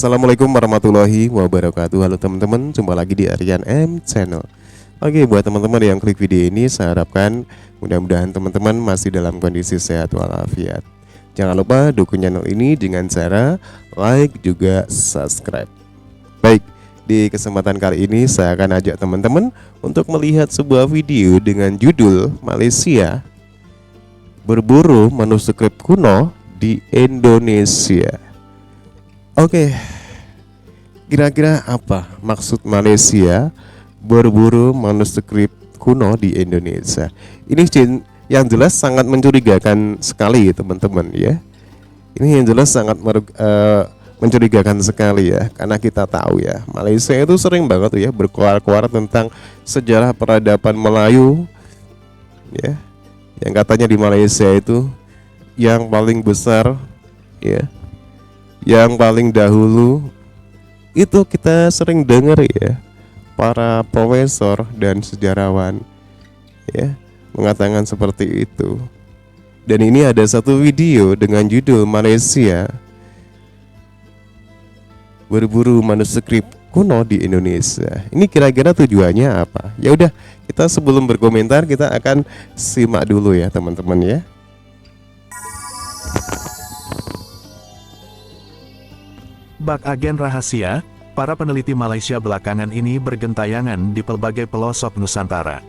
Assalamualaikum warahmatullahi wabarakatuh. Halo teman-teman, jumpa lagi di Aryan M Channel. Oke, buat teman-teman yang klik video ini, saya harapkan mudah-mudahan teman-teman masih dalam kondisi sehat walafiat. Jangan lupa dukung channel ini dengan cara like juga subscribe. Baik, di kesempatan kali ini saya akan ajak teman-teman untuk melihat sebuah video dengan judul Malaysia berburu manuskrip kuno di Indonesia. Oke, kira-kira apa maksud Malaysia berburu manuskrip kuno di Indonesia? Ini yang jelas sangat mencurigakan sekali teman-teman ya. Ini yang jelas sangat mencurigakan sekali ya, karena kita tahu ya Malaysia itu sering banget ya berkoar-koar tentang sejarah peradaban Melayu ya, yang katanya di Malaysia itu yang paling besar ya, yang paling dahulu. Itu kita sering dengar ya, para profesor dan sejarawan ya mengatakan seperti itu. Dan ini ada satu video dengan judul Malaysia berburu manuskrip kuno di Indonesia. Ini kira-kira tujuannya apa? Ya udah, kita sebelum berkomentar kita akan simak dulu ya teman-teman ya. Bak agen rahasia, para peneliti Malaysia belakangan ini bergentayangan di pelbagai pelosok Nusantara.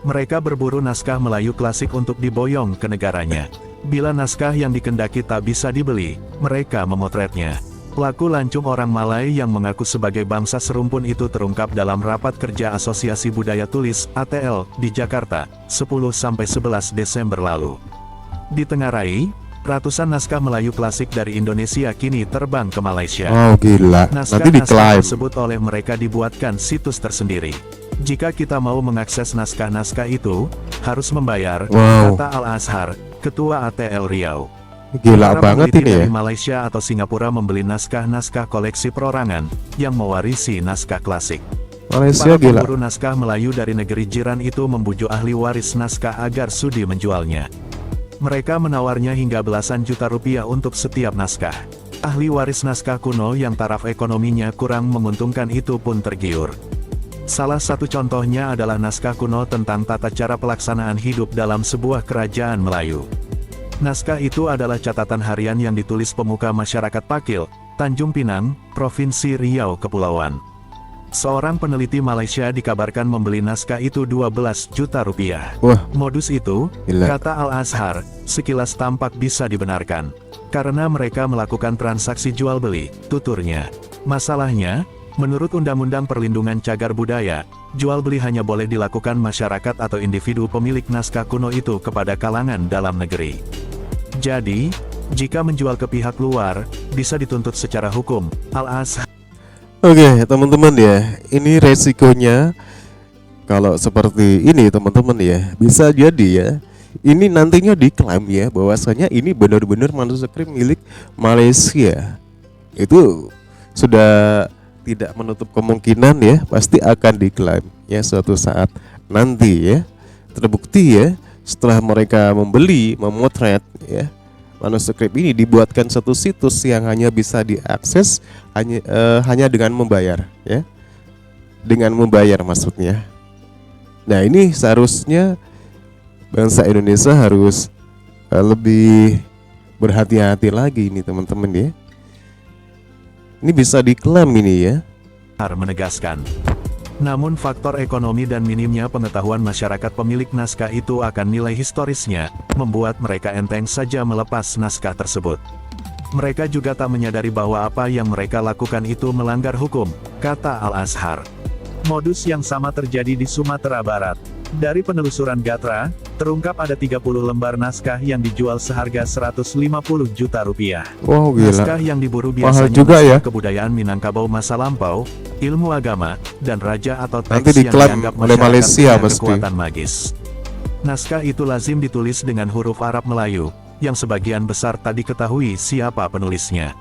Mereka berburu naskah Melayu klasik untuk diboyong ke negaranya. Bila naskah yang dikendaki tak bisa dibeli, mereka memotretnya. Pelaku lancung orang Malay yang mengaku sebagai bangsa serumpun itu terungkap dalam rapat kerja Asosiasi Budaya Tulis (ATL) di Jakarta, 10–11 Desember lalu. Ditengarai, ratusan naskah Melayu klasik dari Indonesia kini terbang ke Malaysia. Oh gila, nanti diklaim. Naskah tersebut oleh mereka dibuatkan situs tersendiri. Jika kita mau mengakses naskah-naskah itu, harus membayar, kata Al-Azhar, Ketua ATL Riau. Gila Para banget ini ya. dari Malaysia atau Singapura membeli naskah-naskah koleksi perorangan yang mewarisi naskah klasik. Malaysia Para gila. pemburu naskah Melayu dari negeri jiran itu membujuk ahli waris naskah agar sudi menjualnya. Mereka menawarnya hingga belasan juta rupiah untuk setiap naskah. Ahli waris naskah kuno yang taraf ekonominya kurang menguntungkan itu pun tergiur. Salah satu contohnya adalah naskah kuno tentang tata cara pelaksanaan hidup dalam sebuah kerajaan Melayu. Naskah itu adalah catatan harian yang ditulis pemuka masyarakat Pakil, Tanjung Pinang, Provinsi Riau Kepulauan. Seorang peneliti Malaysia dikabarkan membeli naskah itu 12 juta rupiah. Wah, Modus itu, gila. kata Al-Azhar, sekilas tampak bisa dibenarkan. Karena mereka melakukan transaksi jual-beli, tuturnya. Masalahnya, menurut Undang-Undang Perlindungan Cagar Budaya, jual-beli hanya boleh dilakukan masyarakat atau individu pemilik naskah kuno itu kepada kalangan dalam negeri. Jadi, jika menjual ke pihak luar, bisa dituntut secara hukum. Al-Azhar Oke teman-teman ya, ini resikonya kalau seperti ini teman-teman ya, bisa jadi ya ini nantinya diklaim ya bahwasanya ini benar-benar manuskrip milik Malaysia. Itu sudah tidak menutup kemungkinan ya, pasti akan diklaim ya suatu saat nanti ya, terbukti ya setelah mereka membeli, memotret ya manuskrip ini, dibuatkan satu situs yang hanya bisa diakses hanya dengan membayar ya, dengan membayar maksudnya. Nah ini seharusnya bangsa Indonesia harus lebih berhati-hati lagi ini teman-teman ya. Ini bisa diklaim ini ya. menegaskan. Namun faktor ekonomi dan minimnya pengetahuan masyarakat pemilik naskah itu akan nilai historisnya, membuat mereka enteng saja melepas naskah tersebut. Mereka juga tak menyadari bahwa apa yang mereka lakukan itu melanggar hukum, kata Al-Azhar. Modus yang sama terjadi di Sumatera Barat. Dari penelusuran Gatra, terungkap ada 30 lembar naskah yang dijual seharga 150 juta rupiah. Wow gila. Naskah yang diburu Mahal biasanya juga ya. kebudayaan Minangkabau masa lampau, ilmu agama, dan raja atau Nanti teks yang diklaim dianggap oleh masyarakat Malaysia punya mesti. kekuatan magis. Naskah itu lazim ditulis dengan huruf Arab Melayu, yang sebagian besar tak diketahui siapa penulisnya.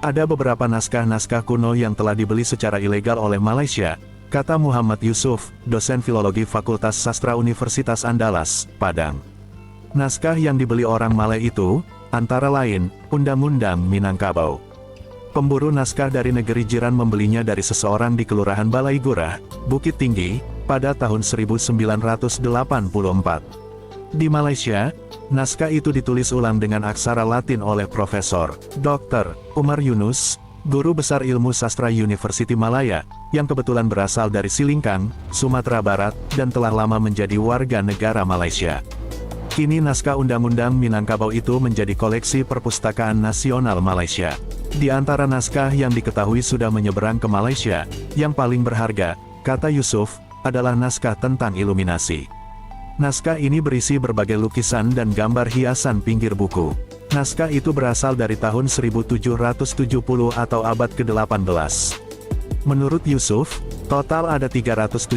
Ada beberapa naskah-naskah kuno yang telah dibeli secara ilegal oleh Malaysia, kata Muhammad Yusuf, dosen filologi Fakultas Sastra Universitas Andalas, Padang. Naskah yang dibeli orang Malay itu, antara lain, Undang-Undang Minangkabau. Pemburu naskah dari negeri jiran membelinya dari seseorang di Kelurahan Balaigurah, Bukit Tinggi, pada tahun 1984. Di Malaysia, naskah itu ditulis ulang dengan aksara Latin oleh Profesor Dr. Umar Yunus, guru besar ilmu sastra University Malaya, yang kebetulan berasal dari Silingkang, Sumatera Barat, dan telah lama menjadi warga negara Malaysia. Kini naskah Undang-Undang Minangkabau itu menjadi koleksi Perpustakaan Nasional Malaysia. Di antara naskah yang diketahui sudah menyeberang ke Malaysia, yang paling berharga, kata Yusuf, adalah naskah tentang iluminasi. Naskah ini berisi berbagai lukisan dan gambar hiasan pinggir buku. Naskah itu berasal dari tahun 1770 atau abad ke-18. Menurut Yusuf, total ada 371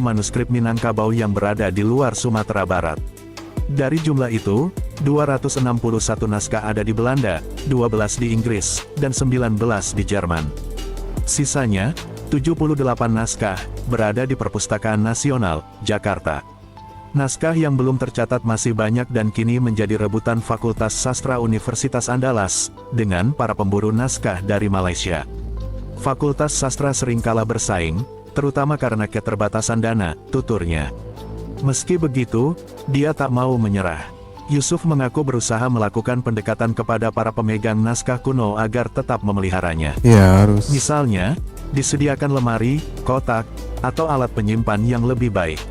manuskrip Minangkabau yang berada di luar Sumatera Barat. Dari jumlah itu, 261 naskah ada di Belanda, 12 di Inggris, dan 19 di Jerman. Sisanya, 78 naskah, berada di Perpustakaan Nasional, Jakarta. Naskah yang belum tercatat masih banyak dan kini menjadi rebutan Fakultas Sastra Universitas Andalas, dengan para pemburu naskah dari Malaysia. Fakultas Sastra seringkala bersaing, terutama karena keterbatasan dana, tuturnya. Meski begitu, dia tak mau menyerah. Yusuf mengaku berusaha melakukan pendekatan kepada para pemegang naskah kuno agar tetap memeliharanya. Ya harus. Misalnya, disediakan lemari, kotak, atau alat penyimpan yang lebih baik.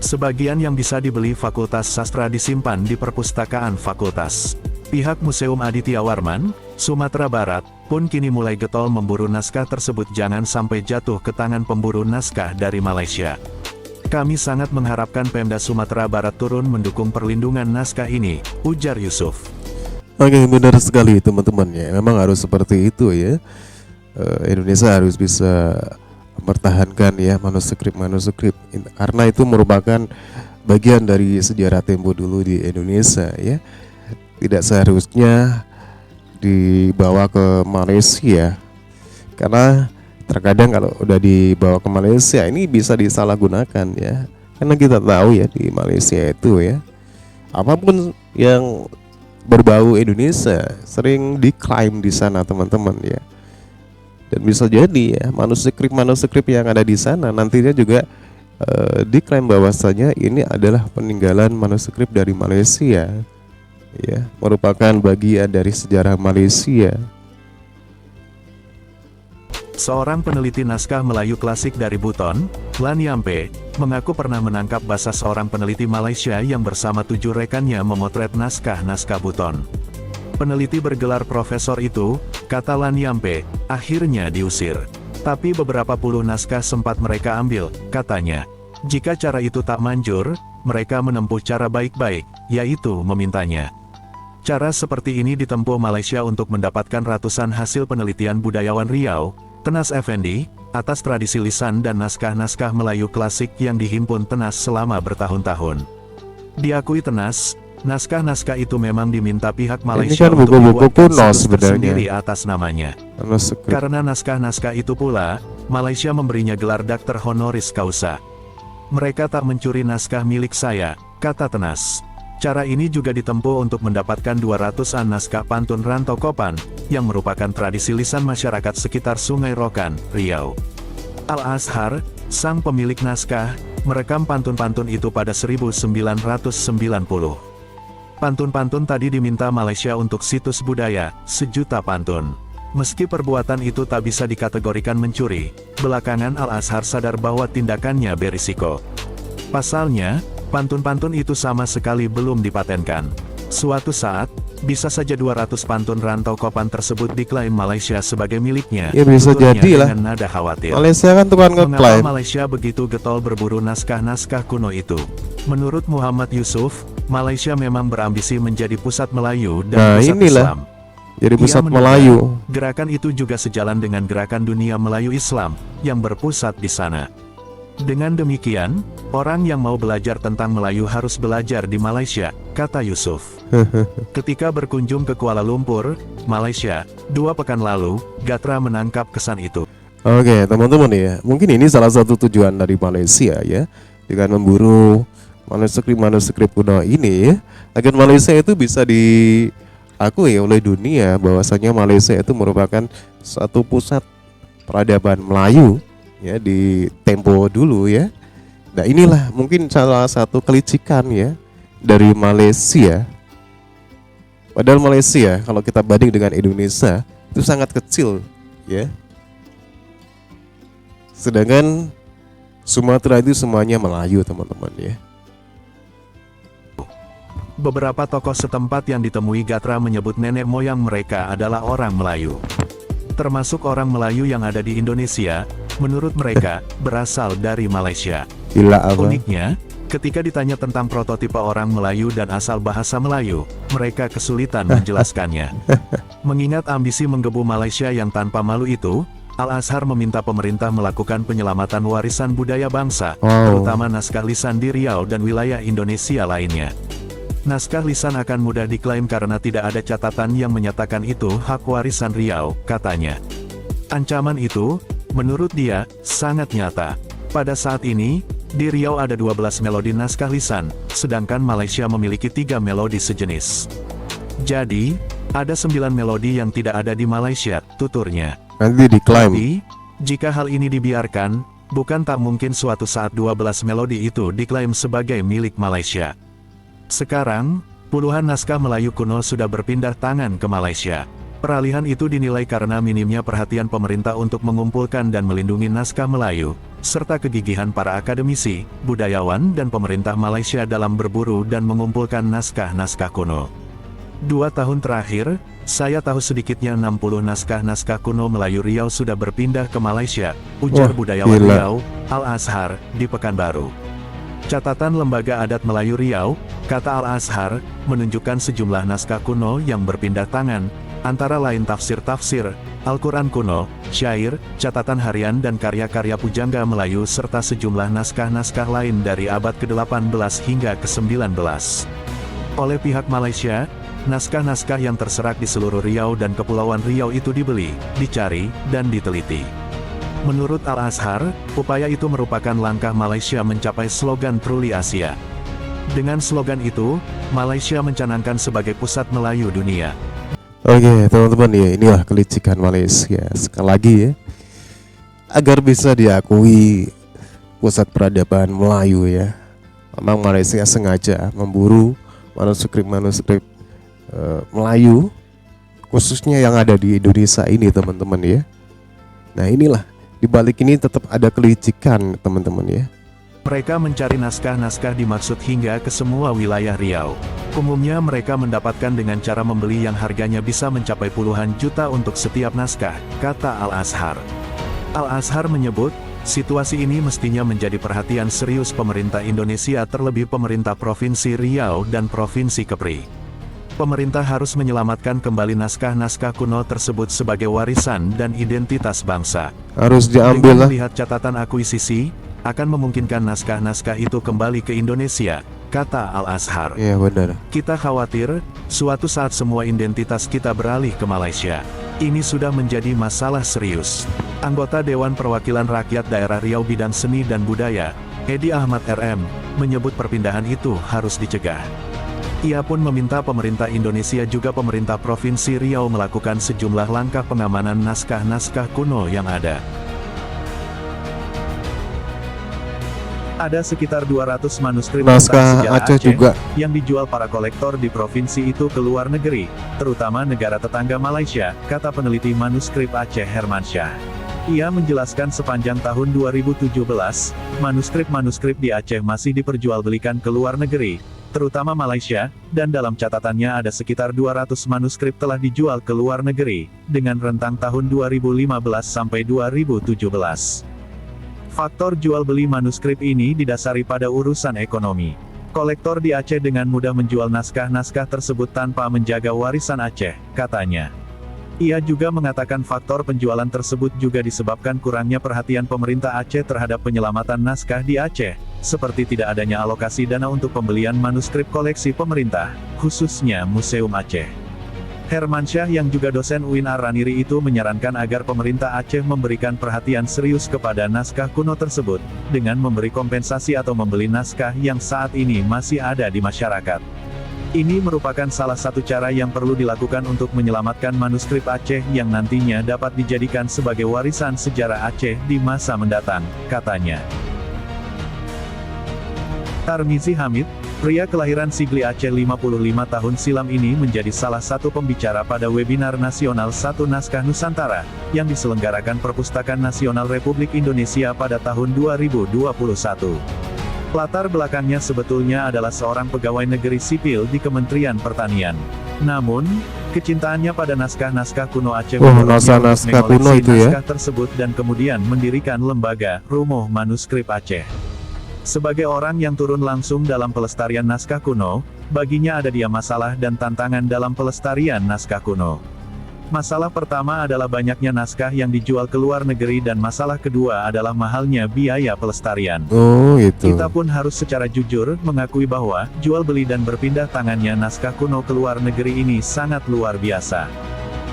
Sebagian yang bisa dibeli Fakultas Sastra disimpan di perpustakaan fakultas. Pihak Museum Aditya Warman, Sumatera Barat, pun kini mulai getol memburu naskah tersebut jangan sampai jatuh ke tangan pemburu naskah dari Malaysia. Kami sangat mengharapkan Pemda Sumatera Barat turun mendukung perlindungan naskah ini, ujar Yusuf. Oke, benar sekali teman-teman ya. Memang harus seperti itu ya. Indonesia harus bisa mempertahankan ya manuskrip karena itu merupakan bagian dari sejarah tempo dulu di Indonesia ya. Tidak seharusnya dibawa ke Malaysia karena terkadang kalau udah dibawa ke Malaysia ini bisa disalahgunakan ya. Karena kita tahu ya di Malaysia itu ya, apapun yang berbau Indonesia sering diklaim di sana teman-teman ya. Dan bisa jadi ya manuskrip yang ada di sana nantinya juga diklaim bahwasanya ini adalah peninggalan manuskrip dari Malaysia ya, merupakan bagian dari sejarah Malaysia. Seorang peneliti naskah Melayu klasik dari Buton, Lan Yampe, mengaku pernah menangkap basah seorang peneliti Malaysia yang bersama 7 rekannya memotret naskah-naskah Buton. Peneliti bergelar profesor itu, kata Lan Yampe, akhirnya diusir. Tapi beberapa puluh naskah sempat mereka ambil, katanya. Jika cara itu tak manjur, mereka menempuh cara baik-baik, yaitu memintanya. Cara seperti ini ditempuh Malaysia untuk mendapatkan ratusan hasil penelitian budayawan Riau, Tenas Effendi, atas tradisi lisan dan naskah-naskah Melayu klasik yang dihimpun Tenas selama bertahun-tahun. Diakui Tenas, naskah-naskah itu memang diminta pihak Malaysia kan untuk dibuat kuno tersendiri atas namanya. Manuskrip. Karena naskah-naskah itu pula, Malaysia memberinya gelar Dr. Honoris Causa. Mereka tak mencuri naskah milik saya, kata Tenas. Cara ini juga ditempuh untuk mendapatkan 200-an naskah pantun Rantau Kopan, yang merupakan tradisi lisan masyarakat sekitar Sungai Rokan, Riau. Al-Azhar, sang pemilik naskah, merekam pantun-pantun itu pada 1990. Pantun-pantun tadi diminta Malaysia untuk situs budaya, 1 juta pantun. Meski perbuatan itu tak bisa dikategorikan mencuri, belakangan Al-Azhar sadar bahwa tindakannya berisiko. Pasalnya, pantun-pantun itu sama sekali belum dipatenkan. Suatu saat, bisa saja 200 pantun Rantau Kopan tersebut diklaim Malaysia sebagai miliknya. Ya bisa jadilah. Dengan nada khawatir. Malaysia kan tukang Mengapa ngeklaim. Malaysia begitu getol berburu naskah-naskah kuno itu? Menurut Muhammad Yusuf, Malaysia memang berambisi menjadi pusat Melayu dan pusat Islam. Jadi Ia pusat menduga, Melayu. Gerakan itu juga sejalan dengan gerakan dunia Melayu Islam, yang berpusat di sana. Dengan demikian, orang yang mau belajar tentang Melayu harus belajar di Malaysia, kata Yusuf. Ketika berkunjung ke Kuala Lumpur, Malaysia, 2 pekan lalu, Gatra menangkap kesan itu. Oke teman-teman ya, mungkin ini salah satu tujuan dari Malaysia ya, dengan memburu manuskrip kuno ini ya, agar Malaysia itu bisa diakui oleh dunia bahwasanya Malaysia itu merupakan satu pusat peradaban Melayu ya di tempo dulu ya. Nah, inilah mungkin salah satu kelicikan ya dari Malaysia. Padahal Malaysia kalau kita banding dengan Indonesia itu sangat kecil ya. Sedangkan Sumatera itu semuanya Melayu, teman-teman ya. Beberapa tokoh setempat yang ditemui Gatra menyebut nenek moyang mereka adalah orang Melayu. Termasuk orang Melayu yang ada di Indonesia, menurut mereka, berasal dari Malaysia. Gila apa? Uniknya, ketika ditanya tentang prototipe orang Melayu dan asal bahasa Melayu, mereka kesulitan menjelaskannya. Mengingat ambisi menggebu Malaysia yang tanpa malu itu, Al-Azhar meminta pemerintah melakukan penyelamatan warisan budaya bangsa, terutama naskah lisan di Riau dan wilayah Indonesia lainnya. Naskah lisan akan mudah diklaim karena tidak ada catatan yang menyatakan itu hak warisan Riau, katanya. Ancaman itu, menurut dia, sangat nyata. Pada saat ini, di Riau ada 12 melodi naskah lisan, sedangkan Malaysia memiliki 3 melodi sejenis. Jadi, ada 9 melodi yang tidak ada di Malaysia, tuturnya. Nanti diklaim. Tapi, jika hal ini dibiarkan, bukan tak mungkin suatu saat 12 melodi itu diklaim sebagai milik Malaysia. Sekarang, puluhan naskah Melayu kuno sudah berpindah tangan ke Malaysia. Peralihan itu dinilai karena minimnya perhatian pemerintah untuk mengumpulkan dan melindungi naskah Melayu, serta kegigihan para akademisi, budayawan dan pemerintah Malaysia dalam berburu dan mengumpulkan naskah-naskah kuno. 2 tahun terakhir, saya tahu sedikitnya 60 naskah-naskah kuno Melayu Riau sudah berpindah ke Malaysia, ujar budayawan Riau, Al-Azhar, di Pekanbaru. Catatan Lembaga Adat Melayu Riau, kata Al-Azhar, menunjukkan sejumlah naskah kuno yang berpindah tangan, antara lain tafsir-tafsir, Al-Quran kuno, syair, catatan harian dan karya-karya pujangga Melayu serta sejumlah naskah-naskah lain dari abad ke-18 hingga ke-19. Oleh pihak Malaysia, naskah-naskah yang terserak di seluruh Riau dan Kepulauan Riau itu dibeli, dicari, dan diteliti. Menurut Al-Azhar, upaya itu merupakan langkah Malaysia mencapai slogan Truly Asia. Dengan slogan itu, Malaysia mencanangkan sebagai pusat Melayu dunia. Oke, teman-teman ya, inilah kelicikan Malaysia. Sekali lagi ya, agar bisa diakui pusat peradaban Melayu ya. Memang Malaysia sengaja memburu manuskrip-manuskrip Melayu, khususnya yang ada di Indonesia ini, teman-teman ya. Nah, inilah di balik ini tetap ada kelicikan, teman-teman ya. Mereka mencari naskah-naskah dimaksud hingga ke semua wilayah Riau. Umumnya mereka mendapatkan dengan cara membeli yang harganya bisa mencapai puluhan juta untuk setiap naskah, kata Al-Azhar. Al-Azhar menyebut, situasi ini mestinya menjadi perhatian serius pemerintah Indonesia, terlebih pemerintah Provinsi Riau dan Provinsi Kepri. Pemerintah harus menyelamatkan kembali naskah-naskah kuno tersebut sebagai warisan dan identitas bangsa. Harus diambil lah. Melihat catatan akuisisi, akan memungkinkan naskah-naskah itu kembali ke Indonesia, kata Al-Azhar. Iya benar. Kita khawatir, suatu saat semua identitas kita beralih ke Malaysia. Ini sudah menjadi masalah serius. Anggota Dewan Perwakilan Rakyat Daerah Riau Bidang Seni dan Budaya, Edi Ahmad RM, menyebut perpindahan itu harus dicegah. Ia pun meminta pemerintah Indonesia juga pemerintah Provinsi Riau melakukan sejumlah langkah pengamanan naskah-naskah kuno yang ada. Ada sekitar 200 manuskrip Naskah Aceh juga yang dijual para kolektor di provinsi itu ke luar negeri, terutama negara tetangga Malaysia, kata peneliti manuskrip Aceh Hermansyah. Ia menjelaskan sepanjang tahun 2017, manuskrip-manuskrip di Aceh masih diperjualbelikan ke luar negeri, terutama Malaysia, dan dalam catatannya ada sekitar 200 manuskrip telah dijual ke luar negeri, dengan rentang tahun 2015 sampai 2017. Faktor jual beli manuskrip ini didasari pada urusan ekonomi. Kolektor di Aceh dengan mudah menjual naskah-naskah tersebut tanpa menjaga warisan Aceh, katanya. Ia juga mengatakan faktor penjualan tersebut juga disebabkan kurangnya perhatian pemerintah Aceh terhadap penyelamatan naskah di Aceh, seperti tidak adanya alokasi dana untuk pembelian manuskrip koleksi pemerintah, khususnya Museum Aceh. Hermansyah yang juga dosen UIN Ar-Raniri itu menyarankan agar pemerintah Aceh memberikan perhatian serius kepada naskah kuno tersebut, dengan memberi kompensasi atau membeli naskah yang saat ini masih ada di masyarakat. Ini merupakan salah satu cara yang perlu dilakukan untuk menyelamatkan manuskrip Aceh yang nantinya dapat dijadikan sebagai warisan sejarah Aceh di masa mendatang, katanya. Tarmizi Hamid, pria kelahiran Sigli Aceh 55 tahun silam ini menjadi salah satu pembicara pada webinar nasional Satu Naskah Nusantara, yang diselenggarakan Perpustakaan Nasional Republik Indonesia pada tahun 2021. Latar belakangnya sebetulnya adalah seorang pegawai negeri sipil di Kementerian Pertanian. Namun, kecintaannya pada naskah-naskah kuno Aceh naskah kuno itu ya. Naskah tersebut dan kemudian mendirikan lembaga Rumoh Manuskrip Aceh. Sebagai orang yang turun langsung dalam pelestarian naskah kuno, baginya ada dia masalah dan tantangan dalam pelestarian naskah kuno. Masalah pertama adalah banyaknya naskah yang dijual ke luar negeri dan masalah kedua adalah mahalnya biaya pelestarian. Oh, itu. Kita pun harus secara jujur mengakui bahwa jual beli dan berpindah tangannya naskah kuno ke luar negeri ini sangat luar biasa.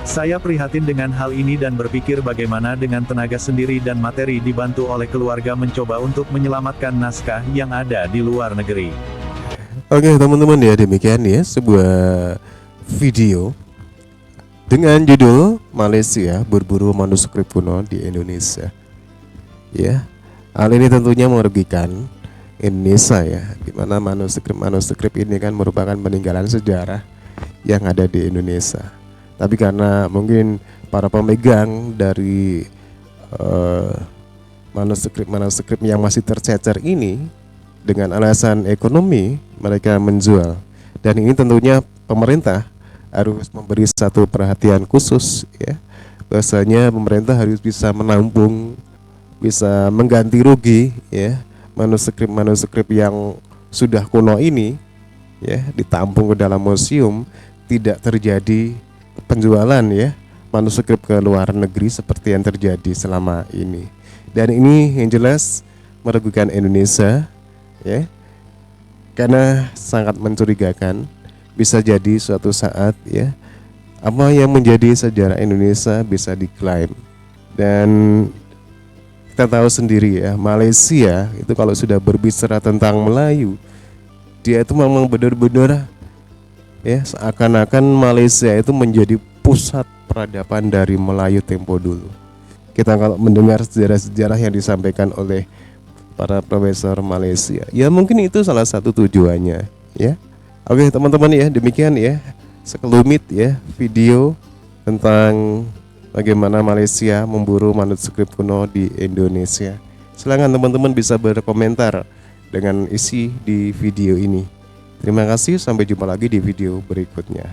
Saya prihatin dengan hal ini dan berpikir bagaimana dengan tenaga sendiri dan materi dibantu oleh keluarga mencoba untuk menyelamatkan naskah yang ada di luar negeri. Oke teman-teman ya, demikian ya sebuah video dengan judul Malaysia berburu manuskrip kuno di Indonesia. Ya, hal ini tentunya merugikan Indonesia ya, dimana manuskrip ini kan merupakan peninggalan sejarah yang ada di Indonesia. Tapi karena mungkin para pemegang dari manuskrip yang masih tercecer ini dengan alasan ekonomi mereka menjual, dan ini tentunya pemerintah harus memberi satu perhatian khusus ya, bahwasanya pemerintah harus bisa menampung, bisa mengganti rugi ya manuskrip yang sudah kuno ini ya, ditampung ke dalam museum, tidak terjadi penjualan ya manuskrip ke luar negeri seperti yang terjadi selama ini. Dan ini yang jelas merugikan Indonesia ya, karena sangat mencurigakan. Bisa jadi suatu saat ya, apa yang menjadi sejarah Indonesia bisa diklaim. Dan kita tahu sendiri ya, Malaysia itu kalau sudah berbicara tentang Melayu, dia itu memang benar-benar ya, seakan-akan Malaysia itu menjadi pusat peradaban dari Melayu tempo dulu. Kita kalau mendengar sejarah-sejarah yang disampaikan oleh para profesor Malaysia, ya mungkin itu salah satu tujuannya ya. Oke teman-teman ya, demikian ya sekelumit ya video tentang bagaimana Malaysia memburu manuskrip kuno di Indonesia. Silakan teman-teman bisa berkomentar dengan isi di video ini. Terima kasih, sampai jumpa lagi di video berikutnya.